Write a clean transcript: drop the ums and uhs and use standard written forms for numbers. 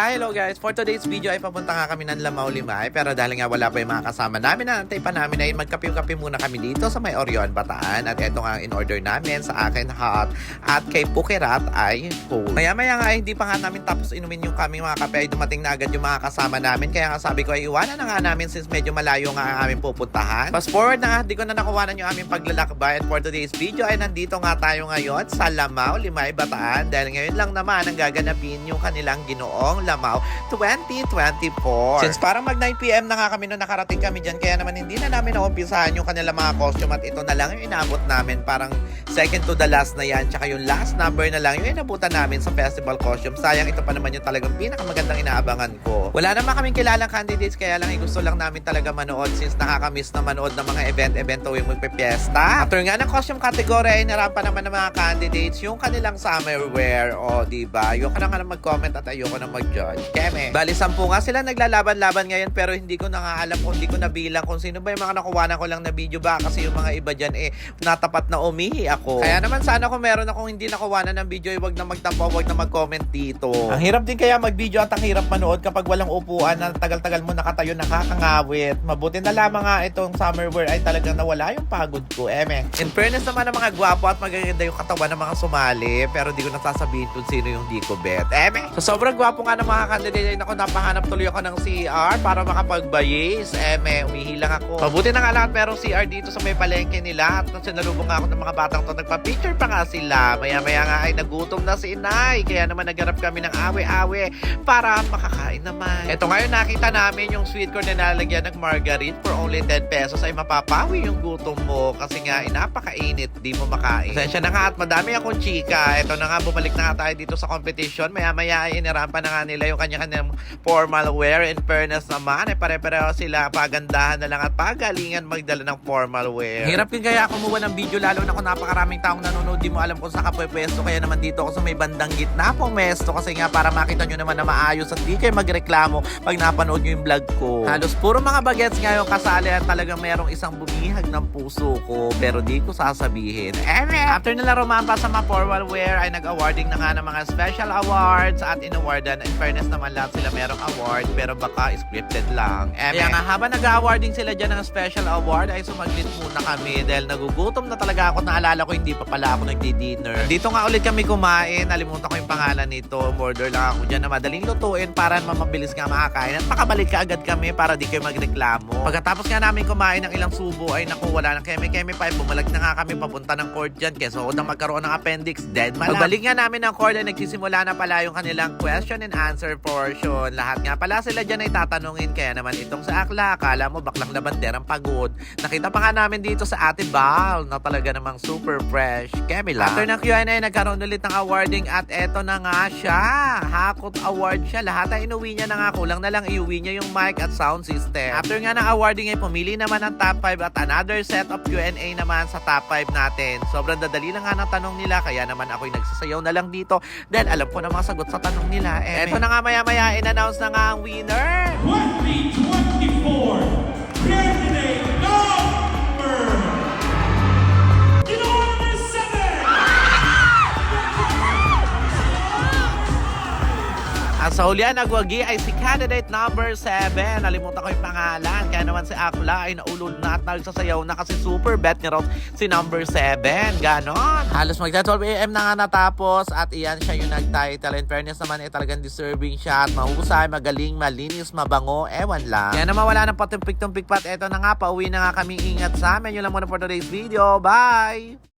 Hi, hello guys. For today's video ay papunta nga kami ng Lamao Limay. Pero dahil nga wala pa yung mga kasama namin, naantay pa namin ay magkape-kape muna kami dito sa may Orion, Bataan. At eto nga ang in-order namin sa akin hot at kay Pukirat ay cold. Maya-maya nga hindi pa nga namin tapos inumin yung kaming mga kape ay dumating na agad yung mga kasama namin. Kaya nga sabi ko ay iwanan na nga namin since medyo malayo nga ang aming pupuntahan. Fast forward na nga, di ko na nakuwanan yung aming paglalakbay. And for today's video ay nandito nga tayo ngayon sa Lamao Limay, Bataan. Dahil ngayon lang naman ang gaganapin yung kanilang Ginoong Lamao 2024. Since parang mag 9 PM na nga kami nung nakarating kami dyan, kaya naman hindi na namin naumpisahan yung kanilang mga costume at ito na lang yung inabot namin. Parang second to the last na yan, tsaka yung last number na lang yung inabutan namin sa festival costume. Sayang, ito pa naman yung talagang pinakamagandang inaabangan ko. Wala naman kaming kilalang candidates, kaya lang gusto lang namin talaga manood since nakakamiss na manood ng mga event tuwing magpe-fiesta. After nga ng costume category ay narapan naman ng mga candidates yung kanilang summer wear. O diba, ayoko na nga mag-comment at ayoko na mag-judge. Keme, bali 10 nga sila naglalaban-laban ngayon, pero hindi ko na nga alam kung hindi ko nabilang kung sino ba yung mga nakuwanan ko lang na video ba, kasi yung mga iba dyan natapat na umihi ako. Kaya naman sana kung meron akong hindi nakuwanan ng video, wag na magtampo, wag na mag-comment dito. Ang hirap din kaya mag-video at ang hirap manood kapag walang upuan na tagal-tagal mo nakatayo, nakakangawit. Mabuti na lamang nga itong summer wear ay talagang nawala yung pagod ko. In fairness naman ng mga gwapo at magaganda yung katawan ng mga sumali, pero di ko nasasabihin kung sino yung di ko bet. So sobrang gwapo nga ng mga candidate ay naku, napahanap tuloy ako ng CR para makapagbayis. Umihi lang ako. Mabuti na nga lahat merong CR dito sa may palengke nila at sinalubong nga ako ng mga batang to. Nagpa-picture pa nga sila. Maya-maya nga ay nagutom na si inay. Kaya naman naghanap kami ng awe-awe para makakain naman. Ito ngayon nakita namin yung sweet corn na nalagyan ng margarine for only 10 pesos ay mapapawi yung gutom mo kasi nga napakainit, di mo makain. Pasensya na nga at madami akong chika. Ito na nga, bumalik na nga tayo dito sa competition. Maya-maya ay inirampa na nga nila yung kanya-kanyang formal wear. In fairness naman, pare-pareho sila. Pagandahan na lang at pagalingan magdala ng formal wear. Hirap din kaya kumuha ng video, lalo na kung napakaraming taong nanonood. Di mo alam kung saan ka pwesto. Kaya naman dito ako sa may bandang gitna pumesto kasi nga para makita nyo naman na maayos at di kayo magreklamo pag napanood nyo yung vlog ko. Halos puro mga bagets ngayon kasali at talagang merong isang bumihag ng puso ko pero di ko sasabihin. After nila rumampa sa mga formal wear ay nag-awarding na nga ng mga special awards at in-awardan. In fairness naman lahat sila merong award pero baka scripted lang. Kaya nga habang nag-awarding sila dyan ng special award ay sumaglit muna kami dahil nagugutom na talaga ako. Naalala ko hindi pa pala ako nagdi-dinner. Dito nga ulit kami kumain. Nalimutan ko yung pangalan nito. Order lang ako dyan na madaling lutuin para mabilis nga makakain at makabalik ka agad kami para di kayo magreklamo. Pagkatapos nga namin kumain ng ilang subo ay naku, wala ng keme-keme pa. Bumalag na nga kami papunta ng court dyan. Kaya so nang magkaroon ng appendix, dead man. Pagbalik nga namin ng court ay nagsisimula na pala yung kanilang question and answer portion. Lahat nga pala sila dyan ay tatanungin. Kaya naman itong sa akla, akala mo baklang labanderang pagod. Nakita pa nga namin dito sa Ate Bal na talaga namang super fresh. Keme lang. After ng Q&A, nagkaroon ulit ng awarding at eto na nga siya. Hakot award siya. Lahat ay inuwi niya na nga. Kulang na lang iuwi niya yung mic at sound system. After nga ng awarding ay pumili naman ng top 5 at another set of Q&A naman sa top 5 natin. Sobrang dadali lang nga ng tanong nila kaya naman ako'y nagsasayaw na lang dito dahil alam ko na mga sagot sa tanong nila. Eto na nga maya-maya in-announce na nga ang winner. 2024 candidate number Ginoong 7. At sa hulihan, nagwagi ay si candidate number 7. Nalimutan ko yung pangalan. Kaya naman si Akla ay naulod na at nagsasayaw na kasi super bet niya raw si number 7. Ganon. Halos magta 12 AM na nga natapos at iyan siya yung nag-title. In fairness naman ay talagang deserving siya at mahusay, magaling, malinis, mabango, ewan lang. Kaya naman wala ng patumpik-tumpik pat. Eto na nga, pauwi na nga kami. Ingat sa amin. Yun lang muna for today's video. Bye!